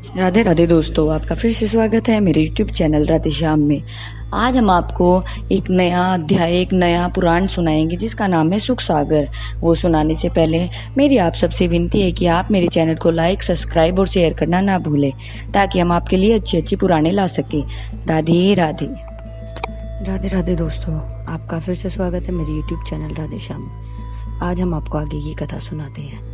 राधे राधे दोस्तों, आपका फिर से स्वागत है मेरे YouTube चैनल राधे श्याम में। आज हम आपको एक नया अध्याय, एक नया पुराण सुनाएंगे जिसका नाम है सुख सागर। वो सुनाने से पहले मेरी आप सबसे विनती है कि आप मेरे चैनल को लाइक, सब्सक्राइब और शेयर करना ना भूलें, ताकि हम आपके लिए अच्छी अच्छी पुराने ला सकें। राधे राधे। राधे राधे दोस्तों, आपका फिर से स्वागत है मेरे YouTube चैनल राधे श्याम में। आज हम आपको आगे की कथा सुनाते हैं।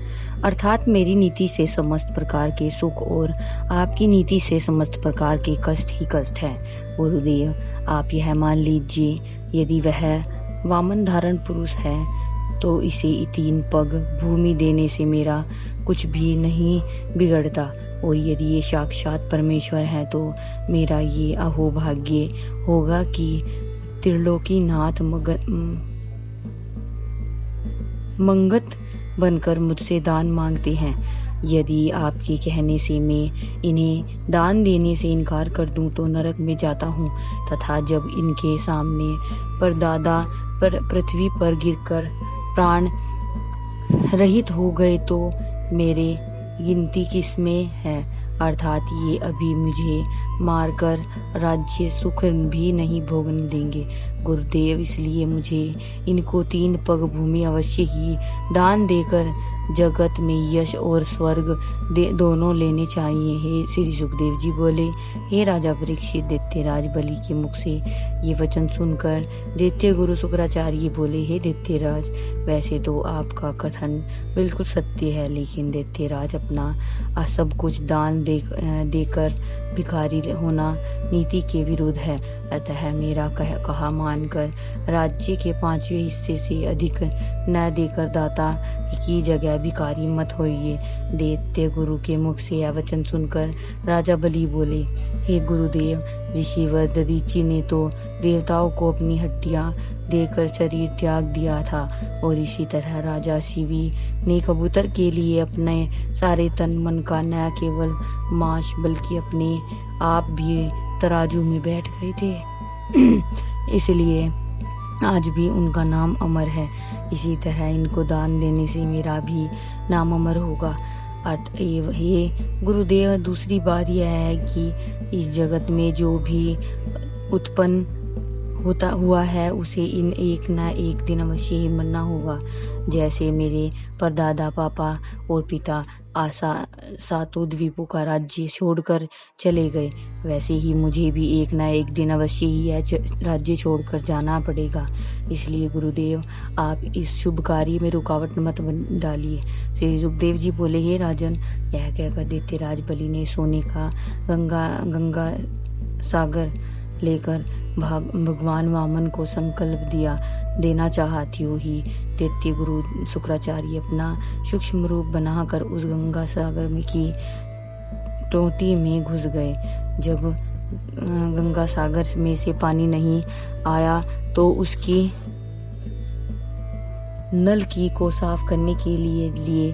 अर्थात मेरी नीति से समस्त प्रकार के सुख और आपकी नीति से समस्त प्रकार के कष्ट ही कष्ट है। गुरुदेव, आप यह मान लीजिए, यदि वह वामन धारण पुरुष है तो इसे 3 पग भूमि देने से मेरा कुछ भी नहीं बिगड़ता, और यदि ये साक्षात परमेश्वर है तो मेरा ये अहोभाग्य होगा कि त्रिलोकीनाथ मंगत बनकर मुझसे दान मांगते हैं। यदि आपके कहने से मैं इन्हें दान देने से इनकार कर दूं तो नरक में जाता हूँ, तथा जब इनके सामने परदादा पर पृथ्वी पर गिरकर प्राण रहित हो गए तो मेरे गिनती किसमें है। अर्थात ये अभी मुझे मारकर राज्य सुख भी नहीं भोगने देंगे। गुरुदेव, इसलिए मुझे इनको 3 पग भूमि अवश्य ही दान देकर जगत में यश और स्वर्ग दोनों लेने चाहिए। हे श्री सुखदेव जी बोले, हे राजा परीक्षित, दैत्यराज बलि के मुख से ये वचन सुनकर दैत्य गुरु शुक्राचार्य बोले, हे दैत्यराज, वैसे तो आपका कथन बिल्कुल सत्य है, लेकिन दैत्यराज अपना सब कुछ दान देकर भिखारी होना नीति के विरुद्ध है। अतः मेरा कहा मानकर राज्य के 5वें हिस्से से अधिक न देकर दाता की जगह भिखारी मत होइए। दैत्य गुरु के मुख से यह वचन सुनकर राजा बलि बोले, हे गुरुदेव, ऋषि व दधीचि ने तो देवताओं को अपनी हड्डियां देकर शरीर त्याग दिया था, और इसी तरह राजा शिवी ने कबूतर के लिए अपने सारे तन मन का न केवल मांस बल्कि अपने आप भी तराजू में बैठ गए थे। इसलिए आज भी उनका नाम अमर है। इसी तरह इनको दान देने से मेरा भी नाम अमर होगा। अतएव हे गुरुदेव, दूसरी बात यह है कि इस जगत में जो भी उत्पन्न होता हुआ है उसे इन एक न एक दिन अवश्य ही मरना होगा। जैसे मेरे परदादा, पापा और पिता सातों द्वीपों का राज्य छोड़कर चले गए, वैसे ही मुझे भी एक न एक दिन अवश्य ही यह राज्य छोड़कर जाना पड़ेगा। इसलिए गुरुदेव, आप इस शुभ कार्य में रुकावट मत डालिए। श्री सुखदेव जी बोले, हे राजन, यह कहकर दैत्यराज बलि ने सोने का गंगा सागर लेकर भगवान वामन को संकल्प देना चाहा। त्यों ही दैत्य गुरु शुक्राचार्य अपना सूक्ष्म रूप बनाकर उस गंगा सागर में की टोटी में घुस गए। जब गंगा सागर में से पानी नहीं आया तो उसकी नलकी को साफ करने के लिए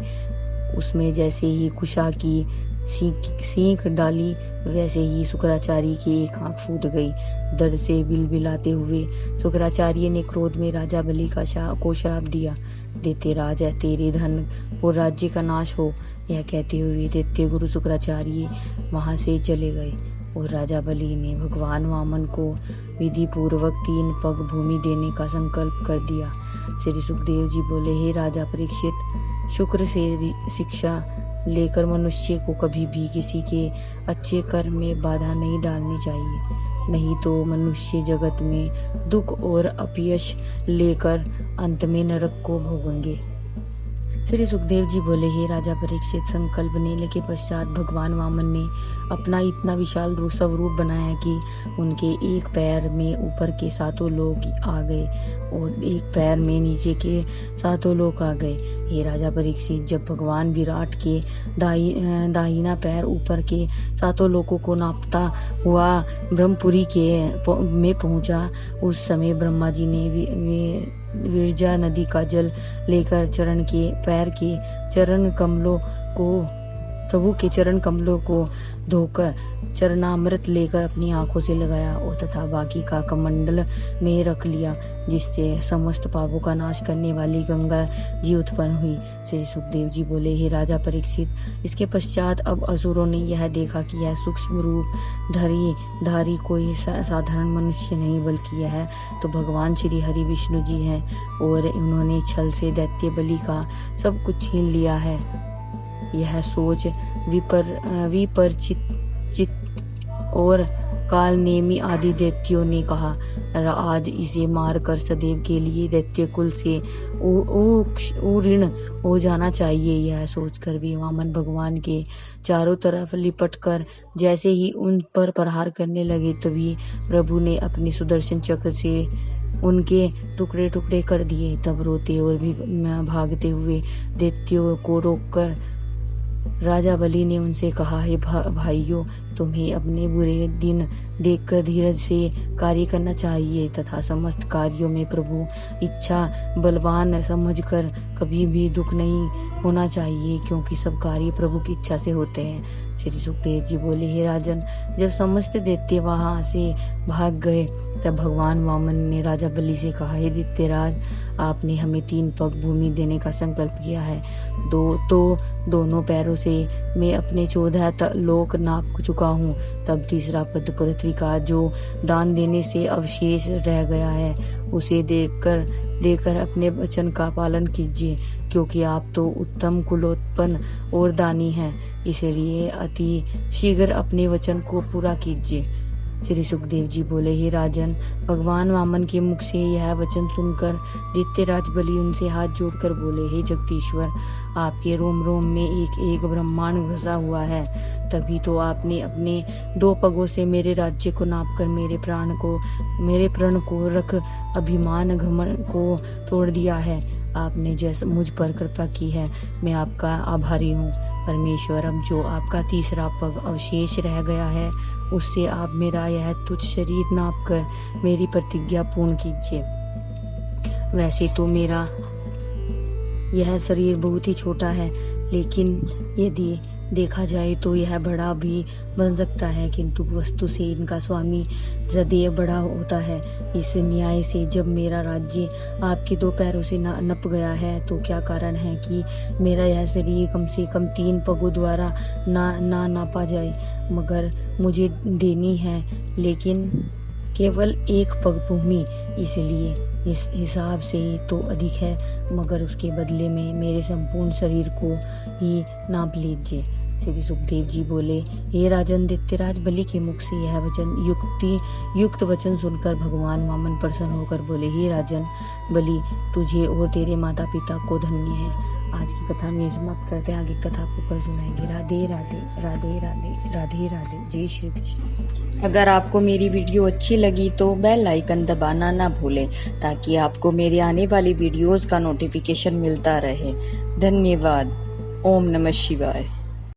उसमें जैसे ही कुशा की सींक डाली, वैसे ही शुक्राचार्य की एक आंख फूट गई। दर्द से बिलबिलाते हुए शुक्राचार्य ने क्रोध में राजा बलि को शाप दिया, दैत्यराज, तेरे धन और राज्य का नाश हो। यह कहते हुए दैत्य गुरु शुक्राचार्य वहां से चले गए, और राजा बलि ने भगवान वामन को विधि पूर्वक 3 पग भूमि देने का संकल्प कर दिया। श्री सुखदेव जी बोले, हे राजा परीक्षित, शुक्र से शिक्षा लेकर मनुष्य को कभी भी किसी के अच्छे कर्म में बाधा नहीं डालनी चाहिए, नहीं तो मनुष्य जगत में दुख और अपयश लेकर अंत में नरक को भोगेंगे। श्री सुखदेव जी बोले, हे राजा परीक्षित, संकल्प लेने के पश्चात भगवान वामन ने अपना इतना विशाल स्वरूप बनाया कि उनके एक पैर में ऊपर के 7 लोग आ गए और एक पैर में नीचे के 7 लोग आ गए। हे राजा परीक्षित, जब भगवान विराट के दाहिना पैर ऊपर के 7 लोगों को नापता हुआ ब्रह्मपुरी में पहुंचा, उस समय ब्रह्मा जी ने विरजा नदी का जल लेकर पैर के चरण कमलों को प्रभु के चरण कमलों को धोकर चरणामृत लेकर अपनी आंखों से लगाया और तथा बाकी का कमंडल में रख लिया, जिससे समस्त पापों का नाश करने वाली गंगा जी उत्पन्न हुई। श्री सुखदेव जी बोले, हे राजा परीक्षित, इसके पश्चात अब असुरों ने यह देखा कि यह सूक्ष्म रूप धारी कोई साधारण मनुष्य नहीं, बल्कि यह तो भगवान श्री हरि विष्णु जी हैं, और उन्होंने छल से दैत्य बलि का सब कुछ छीन लिया है। यह सोच विपरिचित और काल नेमी आदि दैत्यों ने कहा, आज इसे मारकर सदैव के लिए दैत्य कुल से उऋण हो जाना चाहिए। यह सोचकर भी वामन भगवान के चारों तरफ लिपटकर जैसे ही उन पर प्रहार करने लगे, तभी प्रभु ने अपने सुदर्शन चक्र से उनके टुकड़े टुकड़े कर दिए। तब रोते और भी भागते हुए दैत्यों को रोककर राजा बलि ने उनसे कहा, हे भाइयों, तुम्हें अपने बुरे दिन देखकर धीरज से कार्य करना चाहिए तथा समस्त कार्यों में प्रभु इच्छा बलवान समझकर कभी भी दुख नहीं होना चाहिए, क्योंकि सब कार्य प्रभु की इच्छा से होते हैं। श्री सुखदेव जी बोले, हे राजन, जब समस्त दैत्य वहां से भाग गए, तब भगवान वामन ने राजा बलि से कहा, हे दैत्यराज, आपने हमें 3 पग भूमि देने का संकल्प किया है, दोनों पैरों से मैं अपने 14 लोक नाप चुका हूँ। तब तीसरा पद पृथ्वी का जो दान देने से अवशेष रह गया है, उसे देकर अपने वचन का पालन कीजिए, क्योंकि आप तो उत्तम कुलोत्पन्न और दानी हैं, इसलिए अति शीघ्र अपने वचन को पूरा कीजिए। श्री सुखदेव जी बोले, हे राजन, भगवान वामन के मुख से यह वचन सुनकर दैत्यराज बलि उनसे हाथ जोड़कर बोले, हे जगदीश्वर, आपके रोम रोम में एक ब्रह्मांड घसा हुआ है, तभी तो आपने अपने 2 पगों से मेरे राज्य को नापकर मेरे प्रण को रख अभिमान घमंड को तोड़ दिया है। आपने जैसे मुझ पर कृपा की है, मैं आपका आभारी हूँ। परमेश्वर, अब जो आपका तीसरा पग अवशेष रह गया है, उससे आप मेरा यह तुच्छ शरीर नापकर मेरी प्रतिज्ञा पूर्ण कीजिए। वैसे तो मेरा यह शरीर बहुत ही छोटा है, लेकिन यदि देखा जाए तो यह बड़ा भी बन सकता है, किंतु वस्तु से इनका स्वामी सदैव बड़ा होता है। इस न्याय से जब मेरा राज्य आपके 2 पैरों से नप गया है, तो क्या कारण है कि मेरा यह शरीर कम से कम 3 पगों द्वारा ना नापा जाए। मगर मुझे देनी है लेकिन केवल 1 पग भूमि, इसलिए इस हिसाब से तो अधिक है, मगर उसके बदले में मेरे संपूर्ण शरीर को ही नाप लीजिए। श्री सुखदेव जी बोले, हे राजन, दैत्यराज बलि के मुख से यह वचन युक्त वचन सुनकर भगवान वामन प्रसन्न होकर बोले, हे राजन बलि, तुझे और तेरे माता पिता को धन्य है। आज की कथा में समाप्त करते हैं, आगे कथा आपको कल सुनाएंगे। राधे राधे राधे राधे राधे राधे, जय श्री कृष्ण। अगर आपको मेरी वीडियो अच्छी लगी तो बेल आइकन दबाना ना भूलें, ताकि आपको मेरे आने वाली वीडियोस का नोटिफिकेशन मिलता रहे। धन्यवाद। ओम नमः शिवाय।